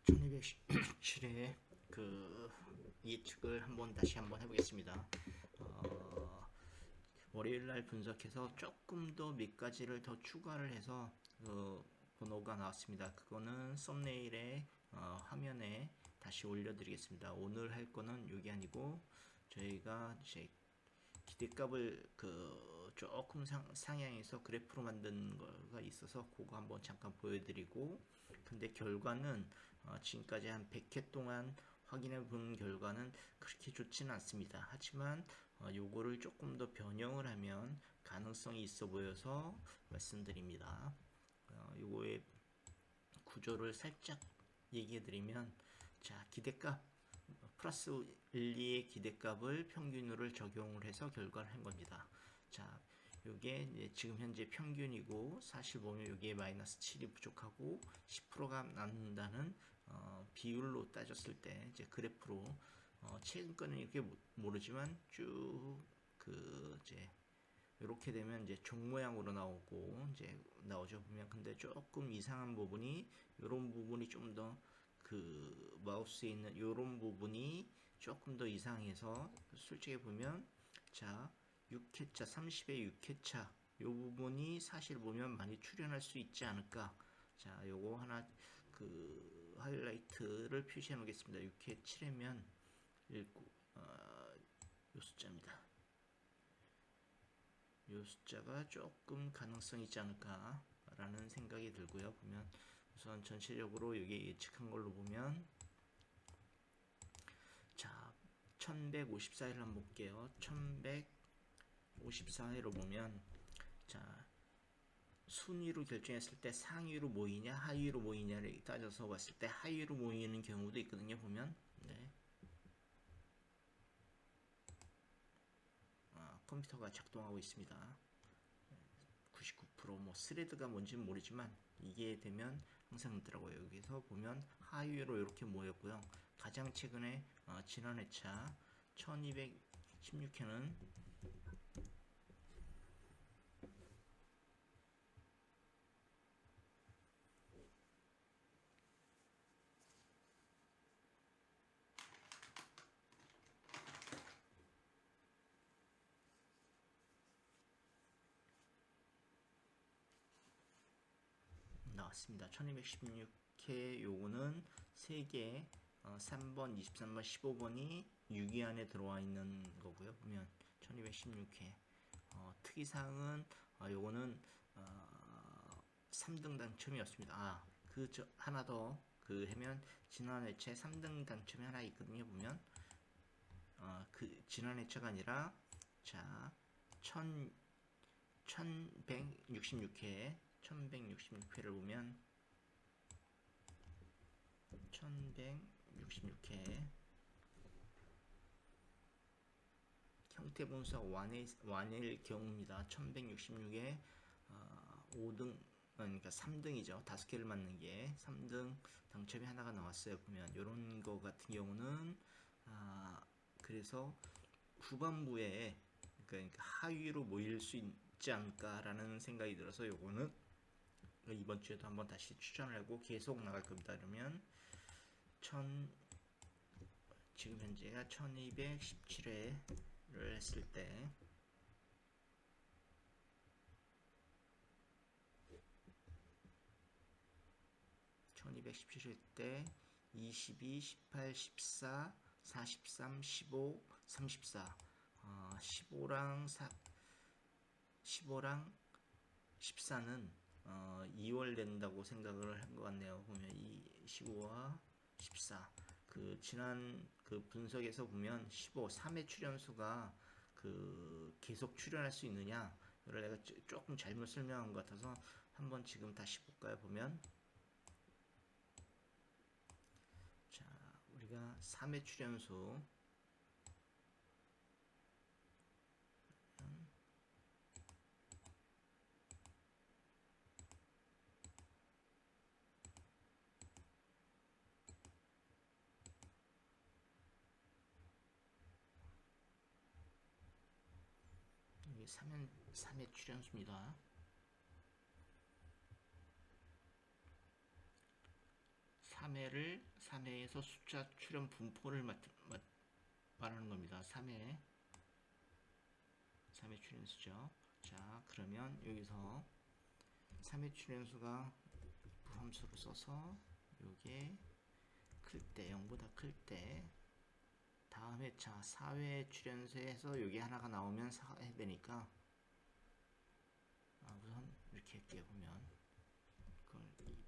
1217회 그 예측을 다시 한번 해보겠습니다. 월요일날 분석해서 조금 더 몇 가지를 더 추가를 해서 번호가 나왔습니다. 그거는 썸네일에 화면에 다시 올려드리겠습니다. 오늘 할 거는 이게 아니고 저희가 이제 기대값을 조금 상향해서 그래프로 만든 거가 있어서 그거 한번 잠깐 보여드리고, 근데 결과는 지금까지 한 100회 동안 확인해 본 결과는 그렇게 좋지는 않습니다. 하지만 요거를 조금 더 변형을 하면 가능성이 있어 보여서 말씀드립니다. 요거의 구조를 살짝 얘기해 드리면, 자, 기대값 플러스 1, 2의 기대값을 평균으로 적용을 해서 결과를 한 겁니다. 자, 요게 지금 현재 평균이고, 사실 보면 여기에 마이너스 7이 부족하고 10%가 남는다는 비율로 따졌을 때 이제 그래프로 최근 거는 이렇게 모르지만 쭉 이제 이렇게 되면 이제 종 모양으로 나오고 이제 나오죠. 보면 근데 조금 이상한 부분이, 이런 부분이 좀 더 마우스에 있는 이런 부분이 조금 더 이상해서, 솔직히 보면 자 6회차 30의 6회차 이 부분이 사실 보면 많이 출현할 수 있지 않을까. 자, 요거 하나 하이라이트를 표시해 놓겠습니다. 6회 7회면 19, 요 숫자입니다. 이 숫자가 조금 가능성이 있지 않을까 라는 생각이 들고요. 보면 우선 전체적으로 여기 예측한 걸로 보면, 자 1154회를 한번 볼게요. 1154회로 보면, 자 순위로 결정했을 때 상위로 모이냐 하위로 모이냐를 따져서 봤을 때 하위로 모이는 경우도 있거든요. 보면 네. 컴퓨터가 작동하고 있습니다. 99%뭐 스레드가 뭔지는 모르지만 이게 되면 항상 있더라고요. 여기서 보면 하위로 이렇게 모였고요. 가장 최근에 지난 회차 1216회는 나왔습니다. 1216회 요거는 3개 3번, 23번, 15번이 6위 안에 들어와 있는 거고요. 보면 1216회 특이사항은 요거는 3등 당첨이었습니다. 하나 더 하면 지난 회차에 3등 당첨이 하나 있거든요. 보면 지난 회차가 아니라, 자 1166회를 보면 1166회 형태분석 완일 경우입니다. 1166에 5등, 그러니까 3등이죠. 5개를 맞는 게 3등 당첨이 하나가 나왔어요. 보면 이런 거 같은 경우는 그래서 후반부에 그러니까 하위로 모일 수 있지 않을까라는 생각이 들어서 요거는 이번 주에도 한번 다시 추천을 하고 계속 나갈 겁니다. 그러면 지금 현재가 1217회를 했을 때 1217회 때 22, 18, 14, 43, 15, 34 15랑 14는 2월 된다고 생각을 한 것 같네요. 보면 15와 14 지난 분석에서 보면 15, 3회 출연수가 계속 출연할 수 있느냐, 이걸 내가 조금 잘못 설명한 것 같아서 한번 지금 다시 볼까요? 보면 자 우리가 3회 출연수 이게 3회 출연수입니다. 3회에서 숫자 출현 분포를 말하는 겁니다. 3회 출현수죠. 자, 그러면 여기서 3회 출현수가 함수로 써서 요게 클 때, 0보다 클 때, 다음 회차 4회 출현수에서 요게 하나가 나오면 4회 되니까, 우선 이렇게 할게요. 보면 그걸 if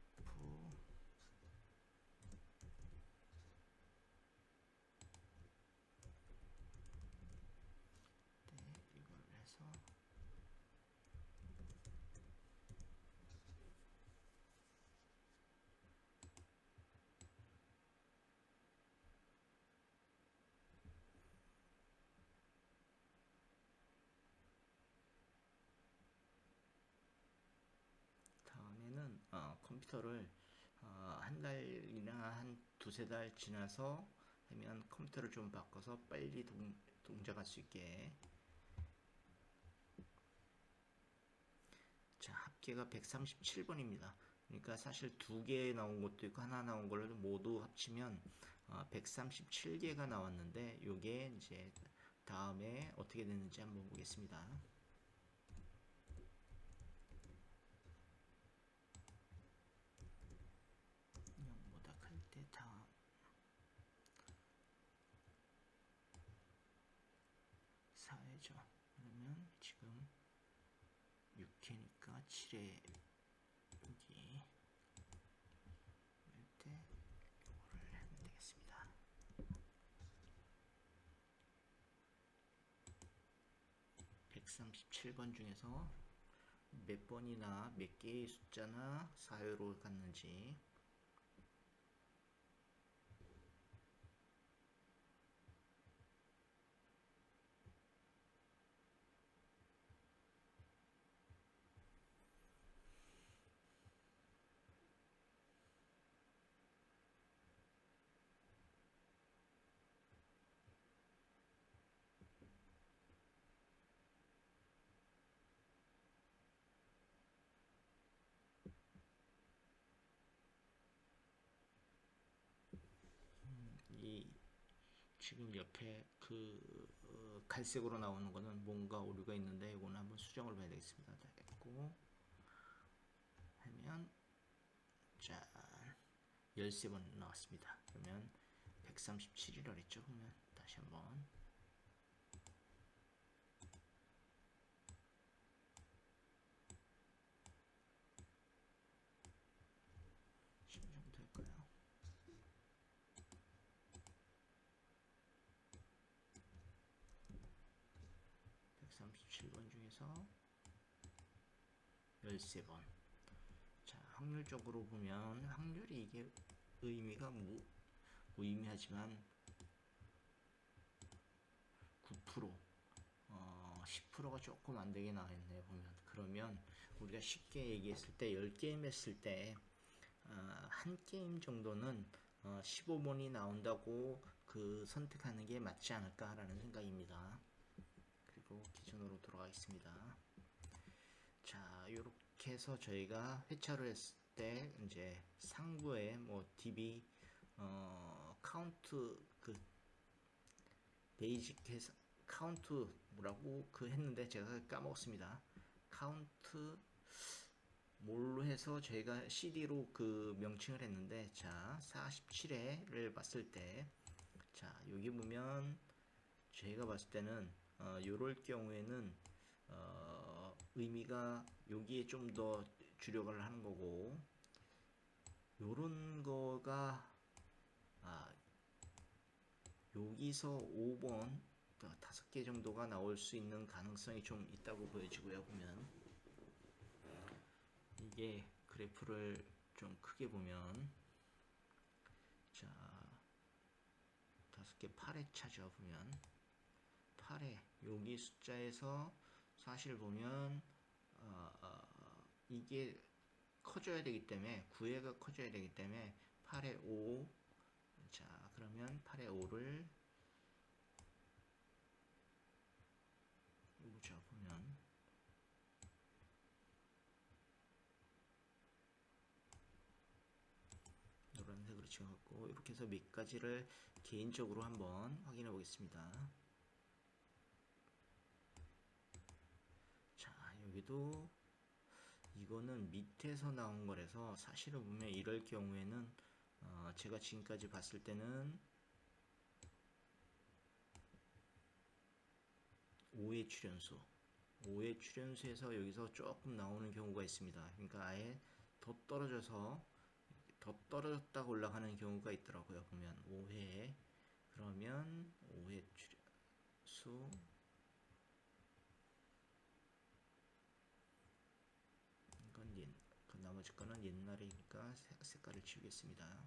이걸 해서 다음에는 컴퓨터를 한 달이나 한 두세 달 지나서 하면 컴퓨터를 좀 바꿔서 빨리 동작할 수 있게. 자, 합계가 137번입니다. 그러니까 사실 두 개 나온 것도 있고 하나 나온 걸 모두 합치면 137개가 나왔는데 요게 이제 다음에 어떻게 됐는지 한번 보겠습니다. 0보다 클 때 다음 4회죠. 그러면 지금 6회니까 7회 여기 할 때 이거를 하면 되겠습니다. 137번 중에서 몇 번이나 몇 개의 숫자나 사회로 갔는지. 이 지금 옆에 그 갈색으로 나오는 거는 뭔가 오류가 있는데 이거는 한번 수정을 봐야 되겠습니다. 됐고 하면 짠 13번 나왔습니다. 그러면 137이라 그랬죠. 그러면 다시 한번 정도 될까요? 137번 중에서 13번. 자, 확률적으로 보면 확률이 이게 의미가 무의미하지만 9%, 10%가 조금 안 되게 나와있네요. 보면 그러면 우리가 쉽게 얘기했을 때 10게임 했을 때 한 게임 정도는 15번이 나온다고 그 선택하는 게 맞지 않을까라는 생각입니다. 그리고 기준으로 돌아가겠습니다. 자, 이렇게 해서 저희가 회차로 했을 때 이제 상부에 뭐 DB 카운트 그 베이직 해서 카운트 뭐라고 그 했는데 제가 까먹었습니다. 카운트 뭘로 해서 저희가 CD로 그 명칭을 했는데, 자 47회를 봤을 때, 자 여기 보면 제가 봤을 때는 요럴 경우에는 의미가 여기에 좀 더 주력을 하는 거고, 요런 거가 여기서 5번 5개 정도가 나올 수 있는 가능성이 좀 있다고 보여지고요. 보면 이게 그래프를 좀 크게 보면, 자 5개 8회 차죠. 보면 8회 여기 숫자에서 사실 보면 이게 커져야 되기 때문에 9회가 커져야 되기 때문에 8회 5. 자 그러면 8회 5를 보자. 보면 노란색으로 찍어갖고 이렇게 해서 몇 가지를 개인적으로 한번 확인해 보겠습니다. 자, 여기도 이거는 밑에서 나온 거라서 사실은 보면 이럴 경우에는 제가 지금까지 봤을 때는 5회 출연수 5회 출연수에서 여기서 조금 나오는 경우가 있습니다. 그러니까 아예 더 떨어졌다고 올라가는 경우가 있더라고요. 보면 5회 그러면 5회 출연수 이건 그 나머지 거는 옛날이니까 색깔을 지우겠습니다.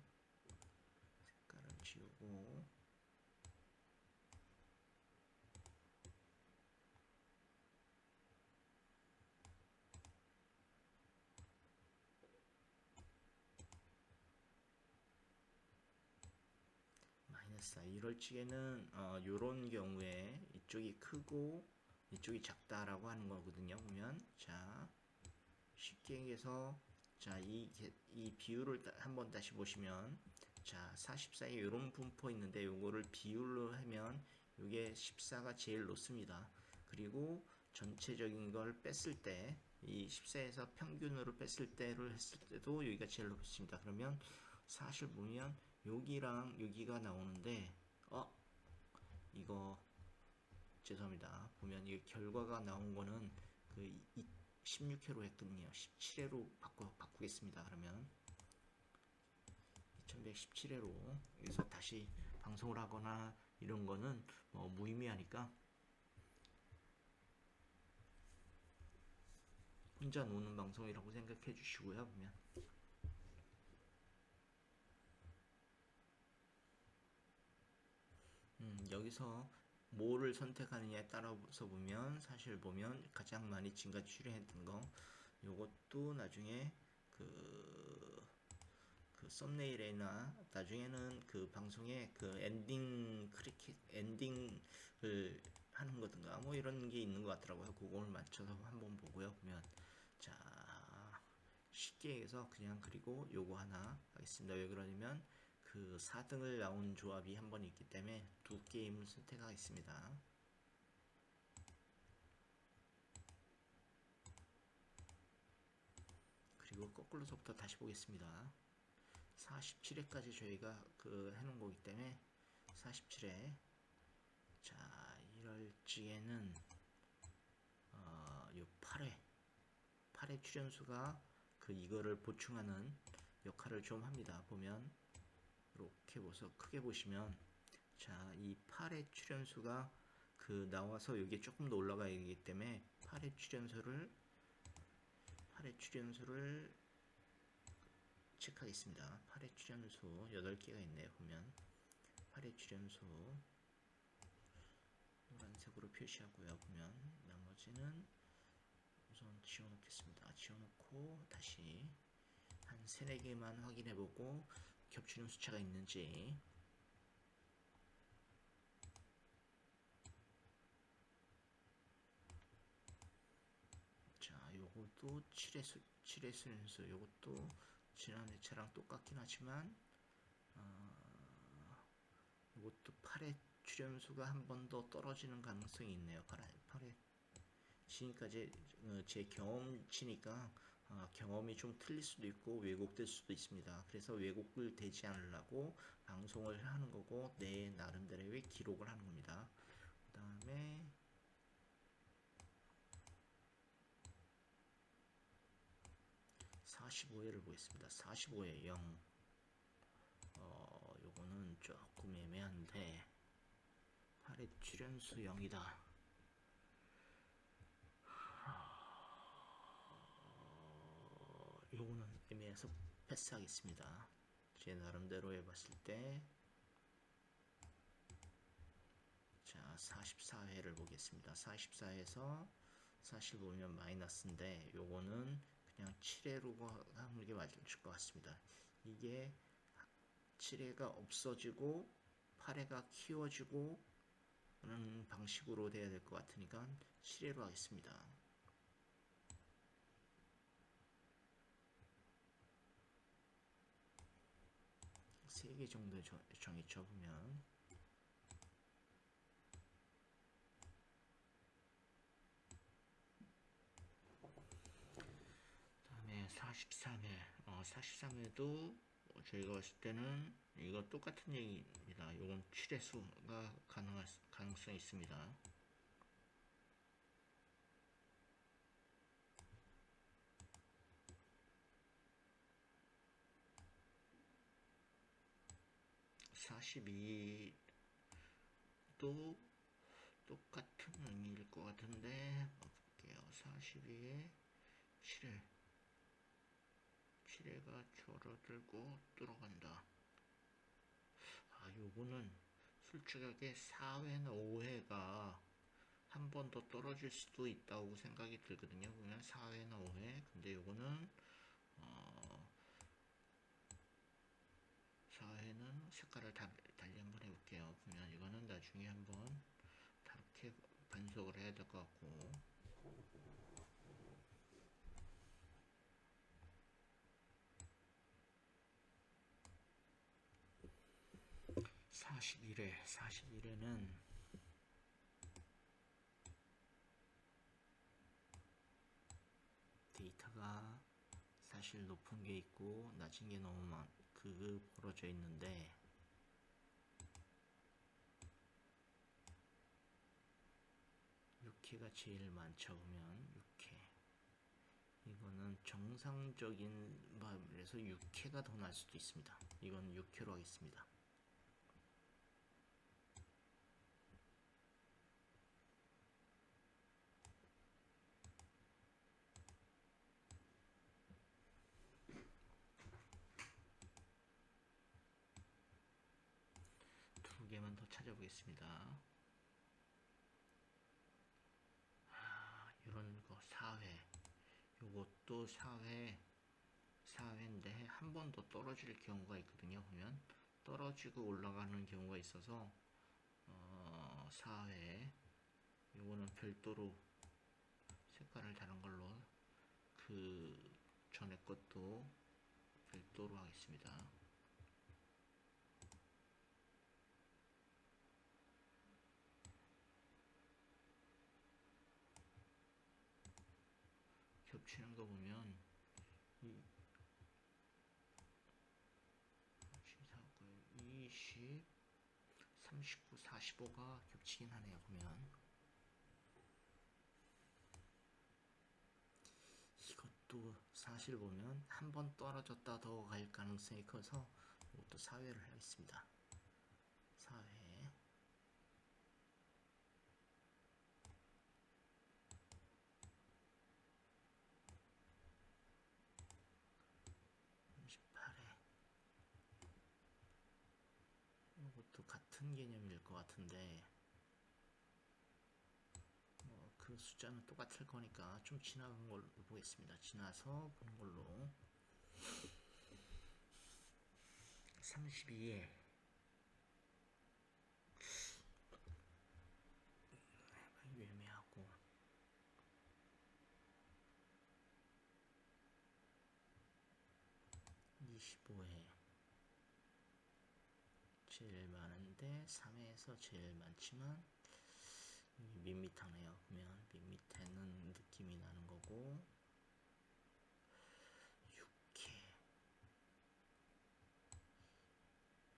색깔을 지우고 마이너스 4 이럴 적에는 요런 경우에 이쪽이 크고 이쪽이 작다라고 하는 거거든요. 보면 자 쉽게 얘기해서 자 이 비율을 한번 다시 보시면 자 44에 이런 분포 있는데 요거를 비율로 하면 요게 14가 제일 높습니다. 그리고 전체적인 걸 뺐을 때 이 14에서 평균으로 뺐을 때를 했을 때도 여기가 제일 높습니다. 그러면 사실 보면 여기랑 여기가 나오는데 이거 죄송합니다. 보면 이 결과가 나온 거는 그 16회로 했거든요. 17회로 바꾸겠습니다. 그러면 2117회로 여기서 다시 방송을 하거나 이런 거는 무의미하니까 혼자 노는 방송이라고 생각해 주시고요. 보면 여기서 뭐를 선택하느냐에 따라서 보면 사실 보면 가장 많이 증가 출연했던 거 요것도 나중에 그 썸네일이나 나중에는 그 방송에 그 엔딩을 하는 거든가 뭐 이런 게 있는 것 같더라고요. 그걸 맞춰서 한번 보고요. 보면 자 쉽게 해서 그냥 그리고 요거 하나 하겠습니다. 왜 그러냐면 그 4등을 나온 조합이 한 번 있기 때문에 두 게임을 선택하겠습니다. 그리고 거꾸로서부터 다시 보겠습니다. 47회까지 저희가 그 해놓은 거기 때문에 47회 자 이럴 지에는 요 8회 출연수가 그 이거를 보충하는 역할을 좀 합니다. 보면 이렇게 보서 크게 보시면 자 이 8회 출연수가 그 나와서 여기에 조금 더 올라가야 되기 때문에 8회 출연수를 체크하겠습니다. 8회 출연수 8개가 있네요. 보면 8회 출연수 노란색으로 표시하고요. 보면 나머지는 우선 지워놓겠습니다. 지워놓고 다시 한 3, 4개만 확인해보고 겹치는 숫자가 있는지 자 요것도 7회 수련수 요것도 지난 회차랑 똑같긴 하지만 이것도 8회 출연수가 한 번 더 떨어지는 가능성이 있네요. 8회 지금까지 제 경험치니까 경험이 좀 틀릴 수도 있고 왜곡될 수도 있습니다. 그래서 왜곡을 되지 않으려고 방송을 하는 거고 내 나름대로의 기록을 하는 겁니다. 그 다음에 45회를 보겠습니다. 45회 0 요거는 조금 애매한데 8회 출연수 0이다. 요거는 애매해서 패스하겠습니다. 제 나름대로 해봤을 때 자 44회를 보겠습니다. 44회에서 사실 보면 마이너스인데 요거는 그냥 7회로 하는 게 맞을 것 같습니다. 이게 7회가 없어지고 8회가 키워지고 하는 방식으로 돼야 될 것 같으니까 7회로 하겠습니다. 3개 정도 정했죠. 보면 다음에 43회 43회도 저희가 봤을 때는 이거 똑같은 얘기입니다. 이건 7회수가 가능할 가능성이 있습니다. (42) 또 똑같은 의미일 것 같은데 볼게요. 42에 7회 7회가 줄어들고 들어간다. 요거는 솔직하게 4회나 5회가 한 번 더 떨어질 수도 있다고 생각이 들거든요. 보면 4회나 5회. 근데 요거는 4회는 색깔을 달리 한번 해볼게요. 보면 이거는 나중에 한번 다르게 분석을 해야 될 것 같고, 41회는 데이터가 사실 높은 게 있고 낮은 게 너무 벌어져 있는데, 6회가 제일 많죠. 보면 6회 이거는 정상적인 말에서 6회가 더 날 수도 있습니다. 이건 6회로 하겠습니다. 두 개만 더 찾아보겠습니다. 이런 거 4회, 요것도 4회인데 한 번 더 떨어질 경우가 있거든요. 보면 떨어지고 올라가는 경우가 있어서 4회 요거는 별도로 색깔을 다른 걸로 그 전에 것도 별도로 하겠습니다. 겹치는 거 보면 20, 39, 45가 겹치긴 하네요. 보면 이것도 사실 보면 한 번 떨어졌다 더 갈 가능성이 커서 이것도 4회를 하겠습니다. 4회 38회 이것도 같은 개념일 것 같은데 그 숫자는 똑같을 거니까 좀 지나간 걸로 보겠습니다. 지나서 보는 걸로. 32회 애매하고 25회 제일 많은데 3회에서 제일 많지만 밋밋하네요. 보면 밋밋해는 느낌이 나는 거고, 6회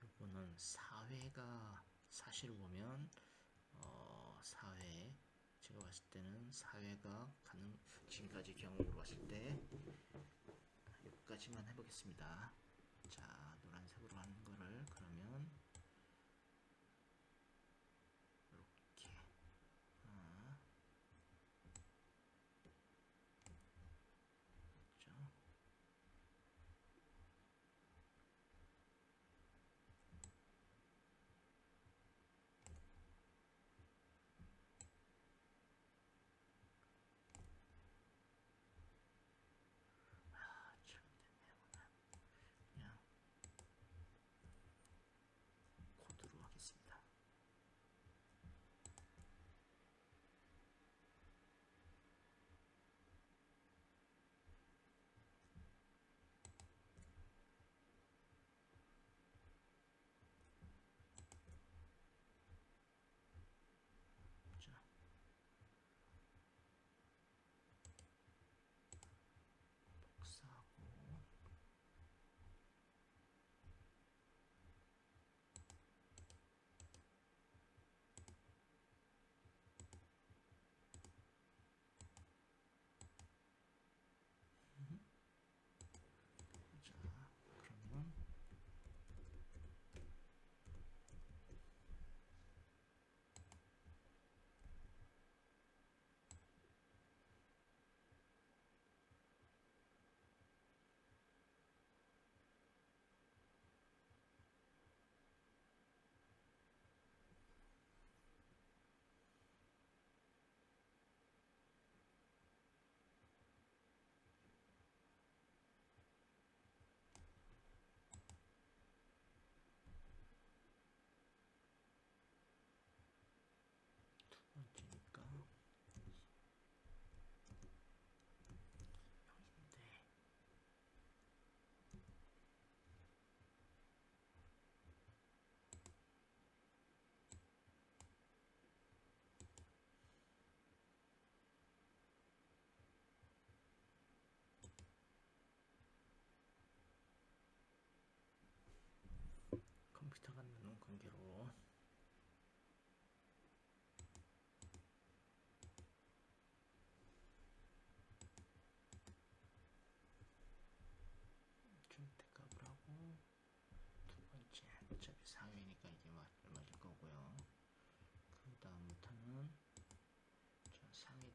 요거는 4회가 사실 보면 4회 제가 봤을 때는 4회가 지금까지 경험으로 봤을 때 여기까지만 해보겠습니다. 자, 노란색으로 하는 거를 그러면 이렇게 그렇죠? 참 됐네요.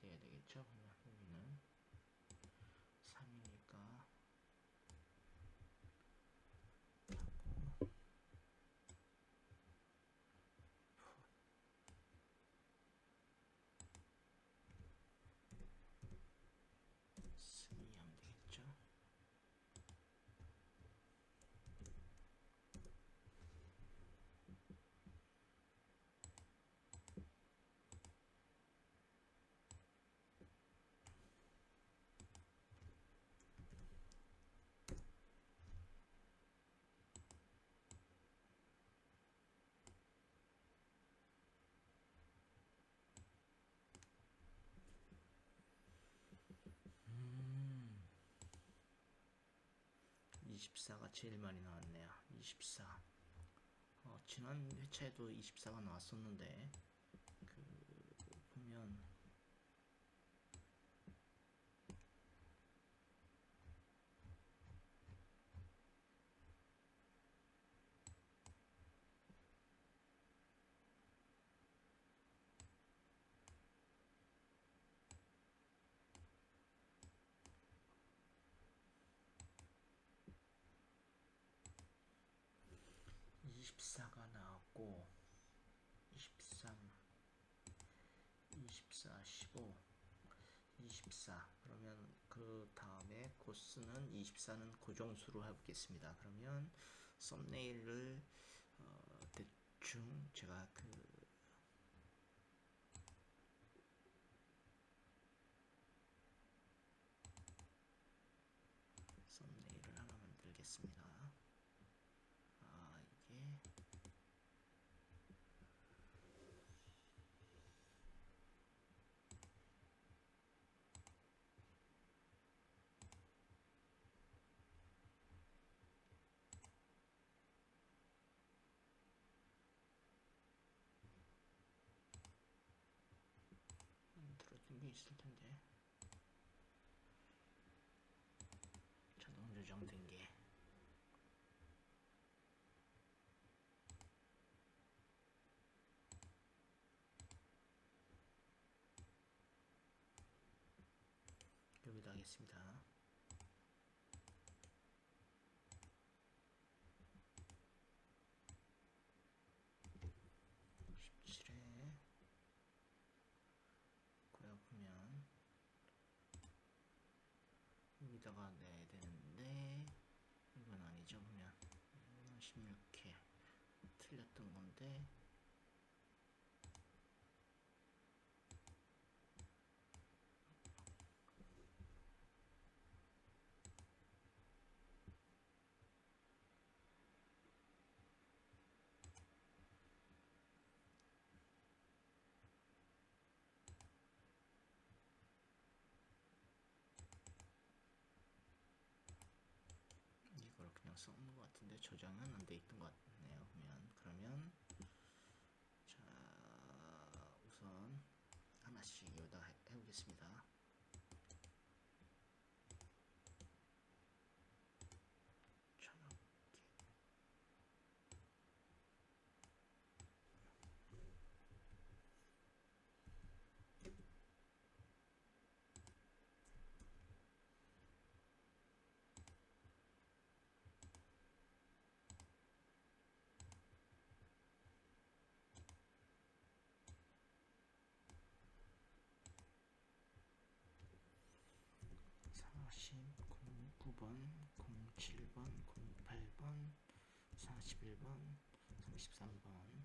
돼야 되겠죠? 그러면 여기는 3이니까 하고 3 하면 되겠죠? 음, 24가 제일 많이 나왔네요. 24. 지난 회차에도 24가 나왔었는데 그 보면 24가 나왔고 23, 24, 15, 24. 그러면 그 다음에 코스는 24는 고정수로 해보겠습니다. 그러면 썸네일을 대충 제가 그 썸네일을 하나 만들겠습니다. 이게 만들어둔 게 있을 텐데 자동 조정된 게 여기다 하겠습니다. 17에 고야 보면 여기다가 내야 되는데 이건 아니죠. 보면 이거는 16회 틀렸던 건데 이걸 그냥 써놓은 것 같은데 저장은 안 돼 있던 것 같네요. 보면 그러면 자 우선 하나씩 여기다 해보겠습니다. 저렇게 사십, 09번, 07번, 08번, 41번, 33번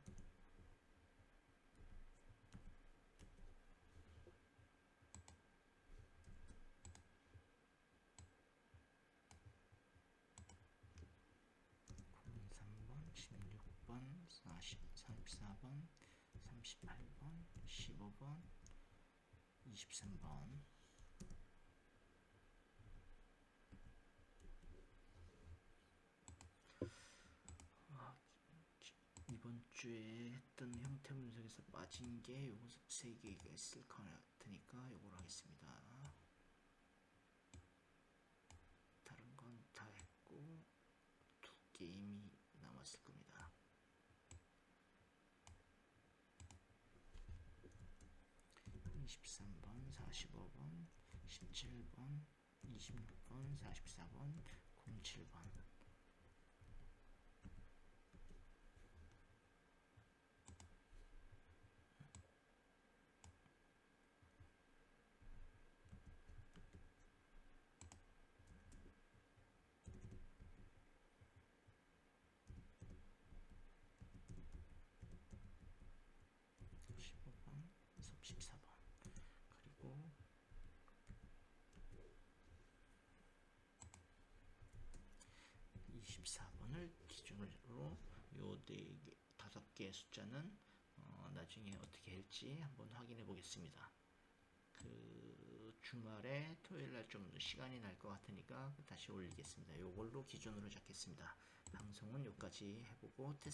03번, 16번, 44번, 38번, 15번, 23번 이번 주에 했던 형태 분석에서 빠진 게 요거 3개가 있을 것 같으니까 요걸 하겠습니다. 다른 건 다 했고 2게임이 남았을 겁니다. 23번, 45번, 17번, 26번, 44번, 07번. 섭 14번. 그리고 24번을 기준으로 요 5개의 숫자는 나중에 어떻게 할지 한번 확인해 보겠습니다. 그 주말에 토요일날 좀 시간이 날 것 같으니까 다시 올리겠습니다. 요걸로 기준으로 잡겠습니다. 방송은 여기까지 해보고 테스트